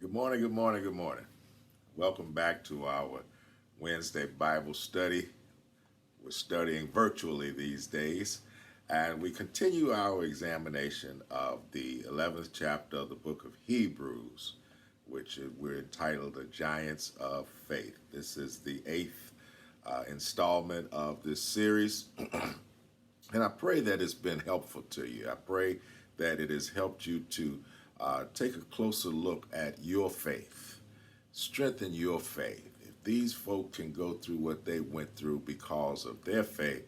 Good morning, good morning, good morning. Welcome back to our Wednesday Bible study. We're studying virtually these days, and we continue our examination of the 11th chapter of the book of Hebrews, which we're entitled The Giants of Faith. This is the eighth installment of this series, and I pray that it's been helpful to you. I pray that it has helped you to take a closer look at your faith, strengthen your faith. If these folk can go through what they went through because of their faith,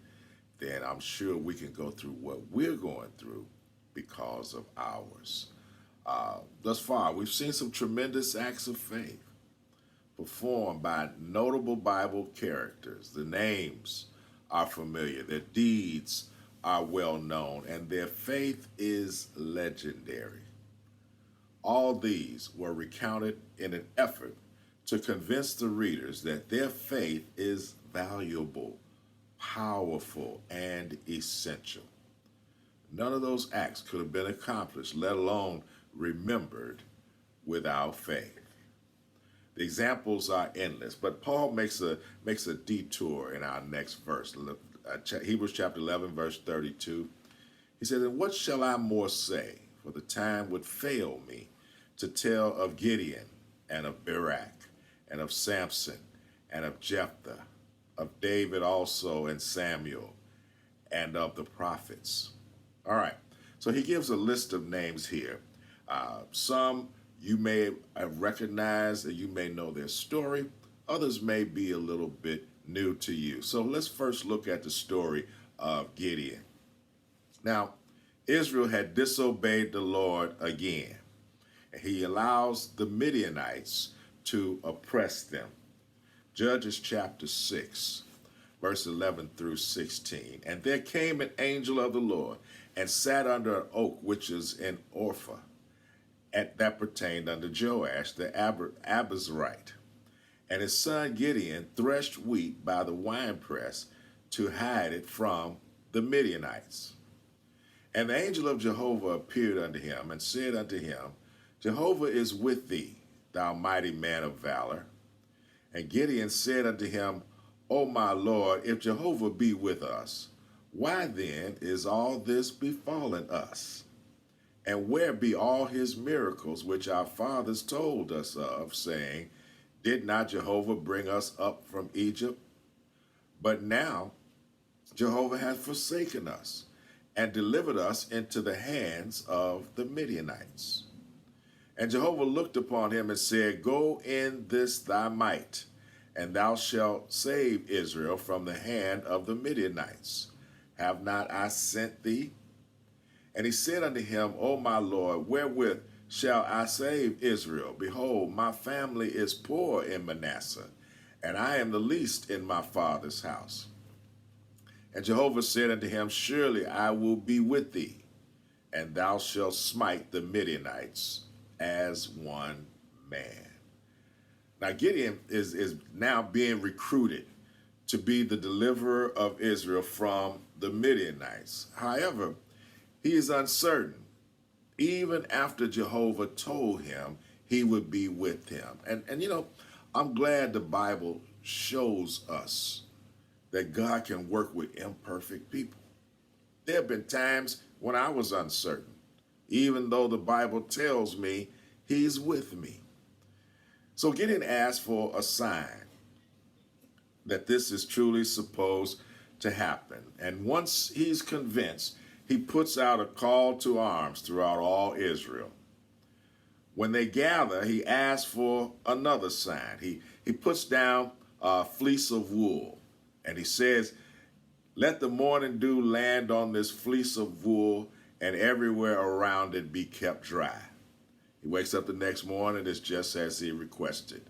then I'm sure we can go through what we're going through because of ours. Thus far, we've seen some tremendous acts of faith performed by notable Bible characters. The names are familiar, their deeds are well known, and their faith is legendary. All these were recounted in an effort to convince the readers that their faith is valuable, powerful, and essential. None of those acts could have been accomplished, let alone remembered, without faith. The examples are endless, but Paul makes a detour in our next verse, Hebrews chapter 11, verse 32. He says, "And what shall I more say? For the time would fail me to tell of Gideon and of Barak and of Samson and of Jephthah, of David also and Samuel, and of the prophets." All right, so he gives a list of names here. Some you may have recognized, and you may know their story. Others may be a little bit new to you. So let's first look at the story of Gideon. Now, Israel had disobeyed the Lord again. He allows the Midianites to oppress them. Judges chapter 6, verse 11 through 16. "And there came an angel of the Lord and sat under an oak which is in Orpha, and that pertained unto Joash the Abiezrite. And his son Gideon threshed wheat by the winepress to hide it from the Midianites. And the angel of Jehovah appeared unto him and said unto him, Jehovah is with thee, thou mighty man of valor. And Gideon said unto him, O my Lord, if Jehovah be with us, why then is all this befallen us? And where be all his miracles which our fathers told us of, saying, Did not Jehovah bring us up from Egypt? But now Jehovah hath forsaken us, and delivered us into the hands of the Midianites. And Jehovah looked upon him and said, Go in this thy might, and thou shalt save Israel from the hand of the Midianites. Have not I sent thee? And he said unto him, O my Lord, wherewith shall I save Israel? Behold, my family is poor in Manasseh, and I am the least in my father's house. And Jehovah said unto him, Surely I will be with thee, and thou shalt smite the Midianites as one man. Now Gideon is now being recruited to be the deliverer of Israel from the Midianites. However, he is uncertain, even after Jehovah told him he would be with him. And you know, I'm glad the Bible shows us that God can work with imperfect people. There have been times when I was uncertain, even though the Bible tells me he's with me. So Gideon asked for a sign that this is truly supposed to happen. And once he's convinced, he puts out a call to arms throughout all Israel. When they gather, he asks for another sign. He puts down a fleece of wool, and he says, Let the morning dew land on this fleece of wool, and everywhere around it be kept dry. He wakes up the next morning, it's just as he requested.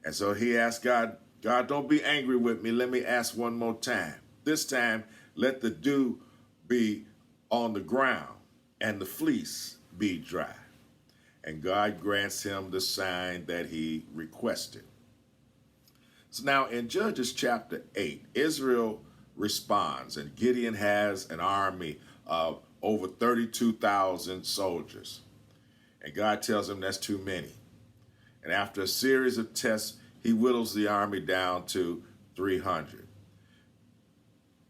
And so he asks God, don't be angry with me. Let me ask one more time. This time, let the dew be on the ground and the fleece be dry. And God grants him the sign that he requested. So now in Judges chapter 8, Israel responds, and Gideon has an army of over 32,000 soldiers. And God tells him that's too many. And after a series of tests, he whittles the army down to 300.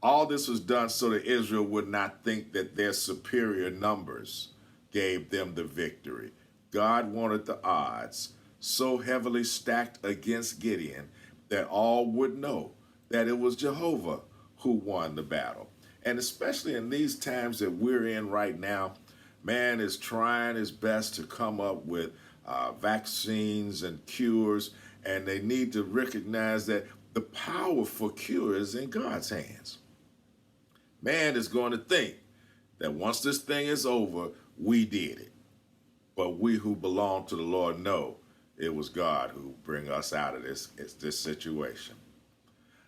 All this was done so that Israel would not think that their superior numbers gave them the victory. God wanted the odds so heavily stacked against Gideon that all would know that it was Jehovah who won the battle. And especially in these times that we're in right now, man is trying his best to come up with vaccines and cures, and they need to recognize that the power for cure is in God's hands. Man is going to think that once this thing is over, we did it. But we who belong to the Lord know it was God who bring us out of this situation.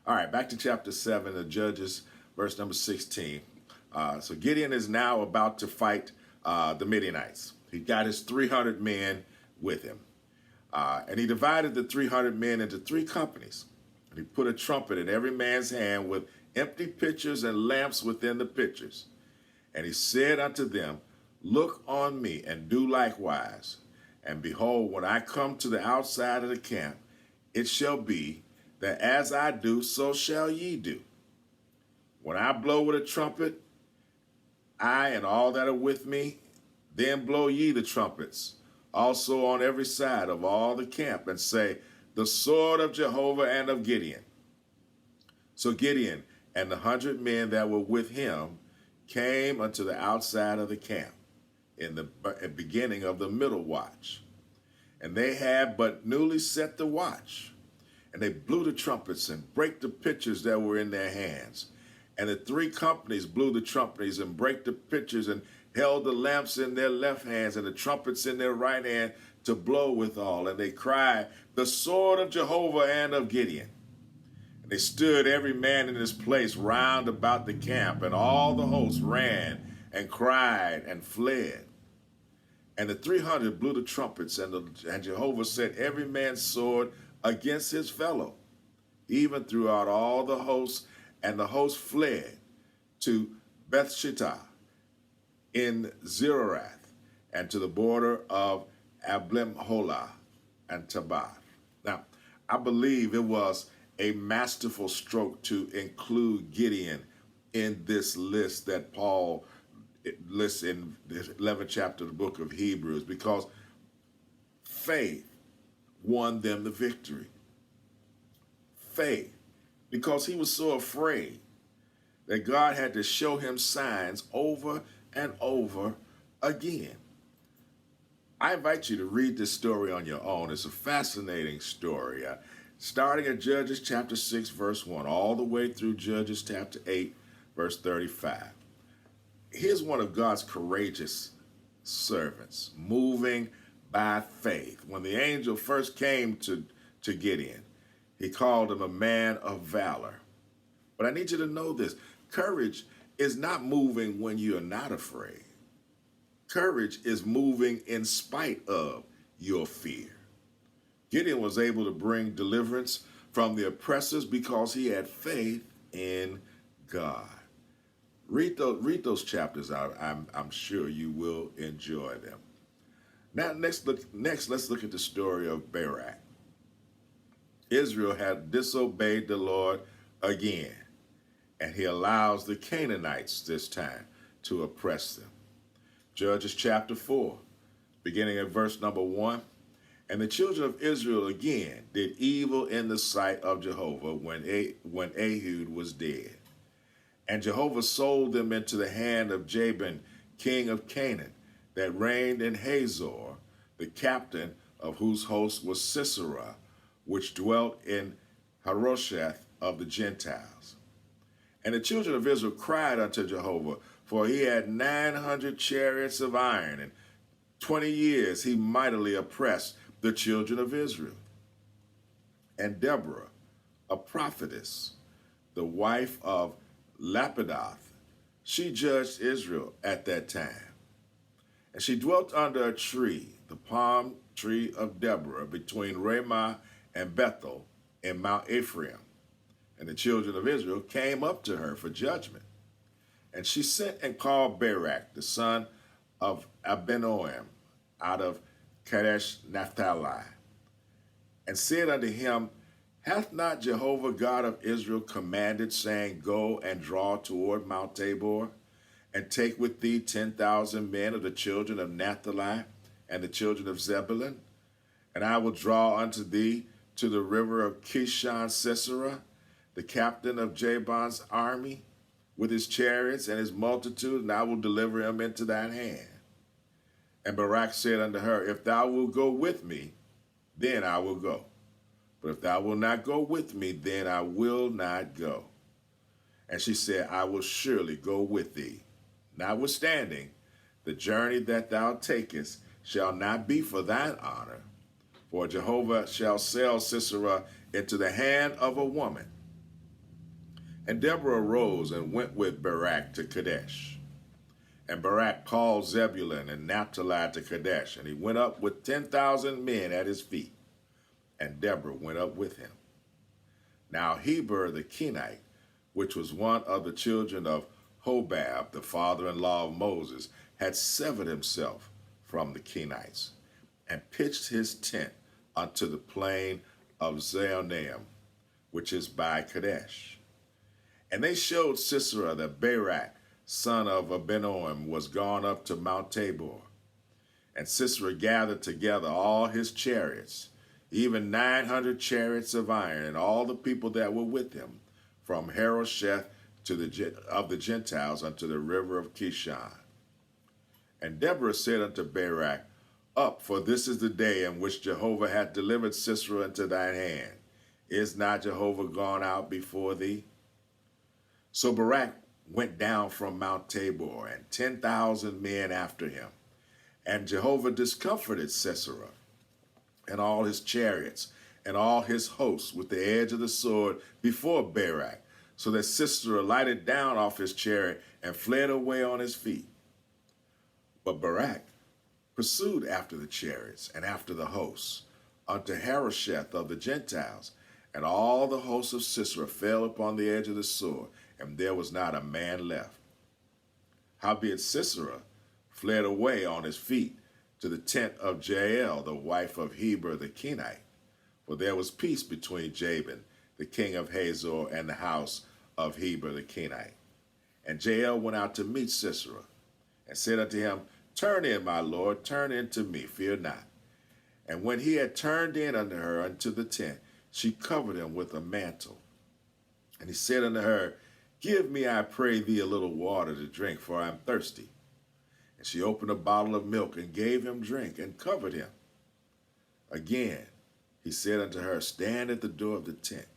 All right, back to chapter 7 of Judges, verse number 16. So Gideon is now about to fight the Midianites. He got his 300 men with him. And he divided the 300 men into 3 companies. And he put a trumpet in every man's hand with empty pitchers and lamps within the pitchers. And he said unto them, Look on me and do likewise. And behold, when I come to the outside of the camp, it shall be that as I do, so shall ye do. When I blow with a trumpet, I and all that are with me, then blow ye the trumpets, also on every side of all the camp, and say, The sword of Jehovah and of Gideon. So Gideon and the 100 men that were with him came unto the outside of the camp in the beginning of the middle watch. And they had but newly set the watch. And they blew the trumpets and brake the pitchers that were in their hands. And the 3 companies blew the trumpets and brake the pitchers and held the lamps in their left hands and the trumpets in their right hand to blow withal. And they cried, The sword of Jehovah and of Gideon. And they stood every man in his place round about the camp, and all the host ran and cried and fled. And the 300 blew the trumpets, and Jehovah set every man's sword against his fellow, even throughout all the hosts, and the host fled to Bethshittah in Zererath, and to the border of Ablimholah and Tabah. Now, I believe it was a masterful stroke to include Gideon in this list that Paul lists in the 11th chapter of the book of Hebrews, because faith won them the victory. Faith, because he was so afraid that God had to show him signs over and over again. I invite you to read this story on your own. It's a fascinating story. Starting at Judges chapter 6, verse 1, all the way through Judges chapter 8, verse 35. Here's one of God's courageous servants, moving by faith. When the angel first came to Gideon, he called him a man of valor. But I need you to know this. Courage is not moving when you are not afraid. Courage is moving in spite of your fear. Gideon was able to bring deliverance from the oppressors because he had faith in God. Read those chapters out. I'm sure you will enjoy them. Now, let's look at the story of Barak. Israel had disobeyed the Lord again, and he allows the Canaanites this time to oppress them. Judges chapter 4, beginning at verse number 1. And the children of Israel again did evil in the sight of Jehovah when Ehud was dead. And Jehovah sold them into the hand of Jabin, king of Canaan, that reigned in Hazor, the captain of whose host was Sisera, which dwelt in Harosheth of the Gentiles. And the children of Israel cried unto Jehovah, for he had 900 chariots of iron, and 20 years he mightily oppressed the children of Israel. And Deborah, a prophetess, the wife of Lapidoth, she judged Israel at that time. And she dwelt under a tree, the palm tree of Deborah, between Ramah and Bethel in Mount Ephraim. And the children of Israel came up to her for judgment. And she sent and called Barak, the son of Abinoam, out of Kadesh Naphtali, and said unto him, Hath not Jehovah God of Israel commanded, saying, Go and draw toward Mount Tabor, and take with thee 10,000 men of the children of Naphtali and the children of Zebulun? And I will draw unto thee to the river of Kishon Sisera, the captain of Jabin's army, with his chariots and his multitude, and I will deliver him into thine hand. And Barak said unto her, If thou wilt go with me, then I will go. But if thou wilt not go with me, then I will not go. And she said, I will surely go with thee. Notwithstanding, the journey that thou takest shall not be for thine honor, for Jehovah shall sell Sisera into the hand of a woman. And Deborah arose and went with Barak to Kadesh. And Barak called Zebulun and Naphtali to Kadesh, and he went up with 10,000 men at his feet, and Deborah went up with him. Now Heber the Kenite, which was one of the children of Hobab, the father-in-law of Moses, had severed himself from the Kenites, and pitched his tent unto the plain of Zaonaim, which is by Kadesh. And they showed Sisera that Barak, son of Abinoam, was gone up to Mount Tabor. And Sisera gathered together all his chariots, even 900 chariots of iron, and all the people that were with him, from Harosheth of the Gentiles unto the river of Kishon. And Deborah said unto Barak, Up, for this is the day in which Jehovah hath delivered Sisera into thine hand. Is not Jehovah gone out before thee? So Barak went down from Mount Tabor, and 10,000 men after him. And Jehovah discomfited Sisera, and all his chariots, and all his hosts with the edge of the sword before Barak, so that Sisera lighted down off his chariot and fled away on his feet. But Barak pursued after the chariots and after the hosts, unto Harosheth of the Gentiles, and all the hosts of Sisera fell upon the edge of the sword, and there was not a man left. Howbeit Sisera fled away on his feet to the tent of Jael, the wife of Heber the Kenite, for there was peace between Jabin, the king of Hazor, and the house of Heber the Kenite. And Jael went out to meet Sisera, and said unto him, Turn in, my lord, turn in to me, fear not. And when he had turned in unto her unto the tent, she covered him with a mantle. And he said unto her, Give me, I pray thee, a little water to drink, for I am thirsty. And she opened a bottle of milk, and gave him drink, and covered him. Again he said unto her, Stand at the door of the tent.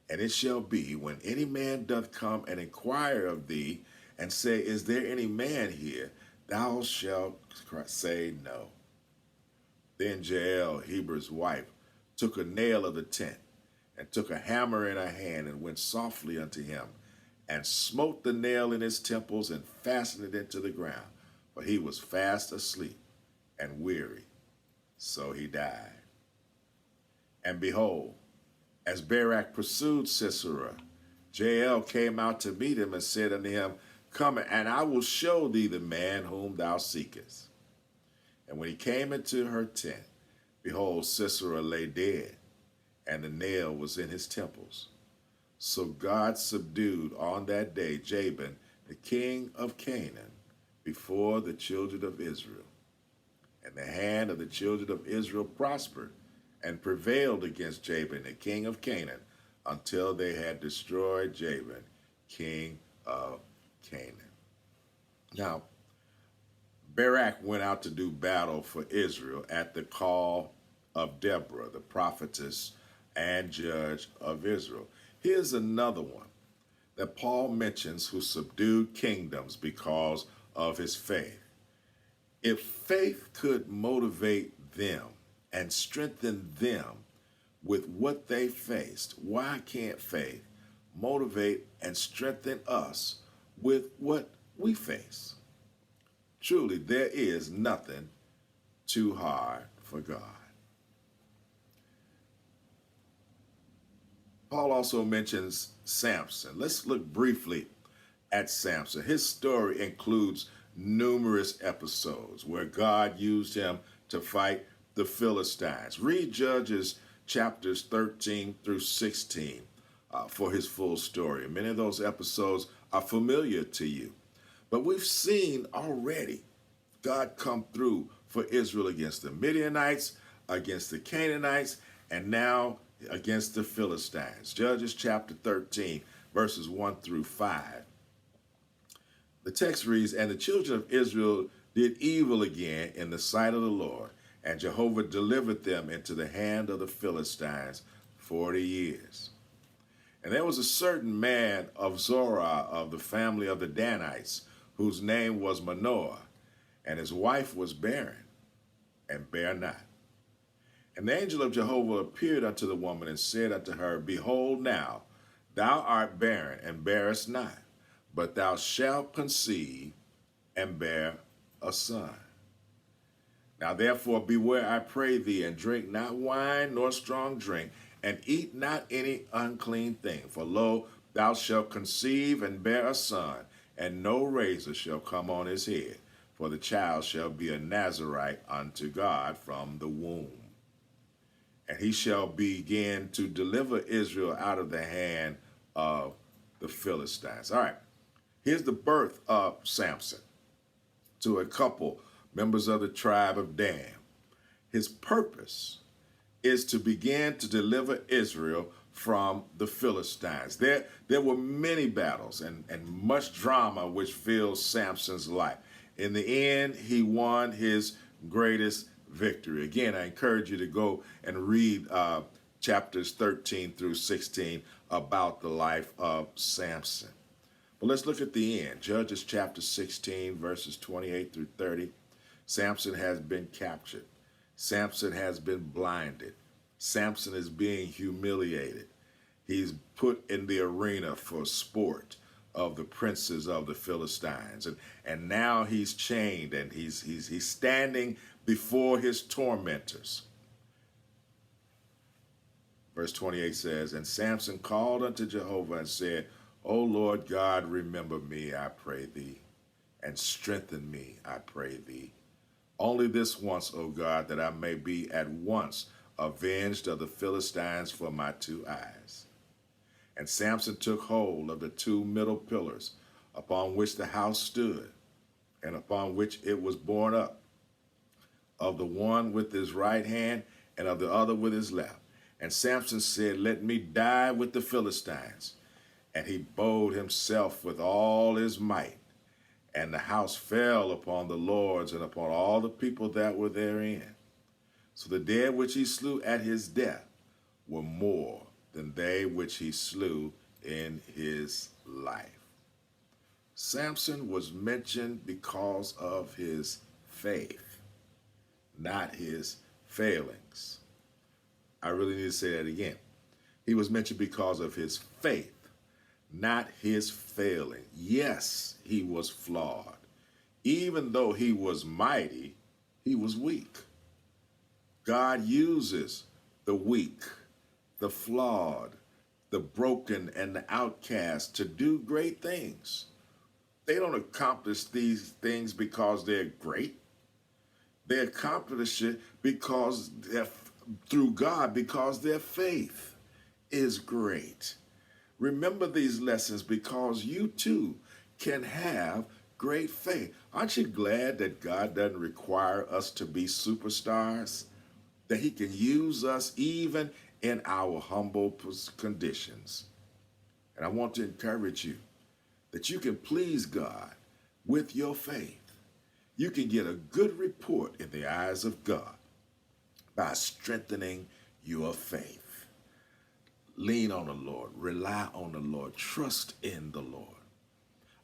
And it shall be, when any man doth come and inquire of thee, and say, Is there any man here? Thou shalt say, No. Then Jael, Heber's wife, took a nail of the tent, and took a hammer in her hand, and went softly unto him, and smote the nail in his temples, and fastened it into the ground. For he was fast asleep and weary. So he died. And behold, as Barak pursued Sisera, Jael came out to meet him, and said unto him, Come, and I will show thee the man whom thou seekest. And when he came into her tent, behold, Sisera lay dead, and the nail was in his temples. So God subdued on that day Jabin, the king of Canaan, before the children of Israel. And the hand of the children of Israel prospered, and prevailed against Jabin, the king of Canaan, until they had destroyed Jabin, king of Canaan. Now, Barak went out to do battle for Israel at the call of Deborah, the prophetess and judge of Israel. Here's another one that Paul mentions, who subdued kingdoms because of his faith. If faith could motivate them and strengthen them with what they faced, why can't faith motivate and strengthen us with what we face? Truly, there is nothing too hard for God. Paul also mentions Samson. Let's look briefly at Samson. His story includes numerous episodes where God used him to fight the Philistines. Read Judges chapters 13 through 16 for his full story. Many of those episodes are familiar to you, but we've seen already God come through for Israel against the Midianites, against the Canaanites, and now against the Philistines. Judges chapter 13, verses 1 through 5. The text reads, "And the children of Israel did evil again in the sight of the Lord, and Jehovah delivered them into the hand of the Philistines 40 years. And there was a certain man of Zorah of the family of the Danites, whose name was Manoah, and his wife was barren, and bare not. And the angel of Jehovah appeared unto the woman, and said unto her, Behold now, thou art barren, and bearest not, but thou shalt conceive, and bear a son. Now therefore beware, I pray thee, and drink not wine nor strong drink, and eat not any unclean thing. For lo, thou shalt conceive and bear a son, and no razor shall come on his head, for the child shall be a Nazarite unto God from the womb. And he shall begin to deliver Israel out of the hand of the Philistines." All right, here's the birth of Samson to a couple, members of the tribe of Dan. His purpose is to begin to deliver Israel from the Philistines. There were many battles and much drama which filled Samson's life. In the end, he won his greatest victory. Again, I encourage you to go and read chapters 13 through 16 about the life of Samson. But let's look at the end. Judges chapter 16, verses 28 through 30. Samson has been captured. Samson has been blinded. Samson is being humiliated. He's put in the arena for sport of the princes of the Philistines. And now he's chained, and he's standing before his tormentors. Verse 28 says, "And Samson called unto Jehovah and said, O Lord God, remember me, I pray thee, and strengthen me, I pray thee. Only this once, O God, that I may be at once avenged of the Philistines for my two eyes. And Samson took hold of the two middle pillars upon which the house stood, and upon which it was borne up, of the one with his right hand, and of the other with his left. And Samson said, Let me die with the Philistines. And he bowed himself with all his might. And the house fell upon the lords and upon all the people that were therein. So the dead which he slew at his death were more than they which he slew in his life." Samson was mentioned because of his faith, not his failings. I really need to say that again. He was mentioned because of his faith, not his failing. Yes, he was flawed. Even though he was mighty, he was weak. God uses the weak, the flawed, the broken, and the outcast to do great things. They don't accomplish these things because they're great. They accomplish it because they're through God, because their faith is great. Remember these lessons because you too can have great faith. Aren't you glad that God doesn't require us to be superstars? That he can use us even in our humble conditions. And I want to encourage you that you can please God with your faith. You can get a good report in the eyes of God by strengthening your faith. Lean on the Lord, rely on the Lord, trust in the Lord.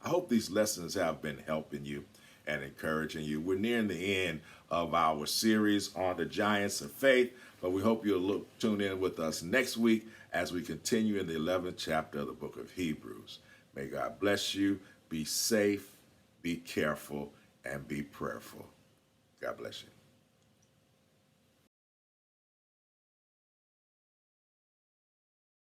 I hope these lessons have been helping you and encouraging you. We're nearing the end of our series on the giants of faith, but we hope you'll tune in with us next week as we continue in the 11th chapter of the book of Hebrews. May God bless you. Be safe, be careful, and be prayerful. God bless you.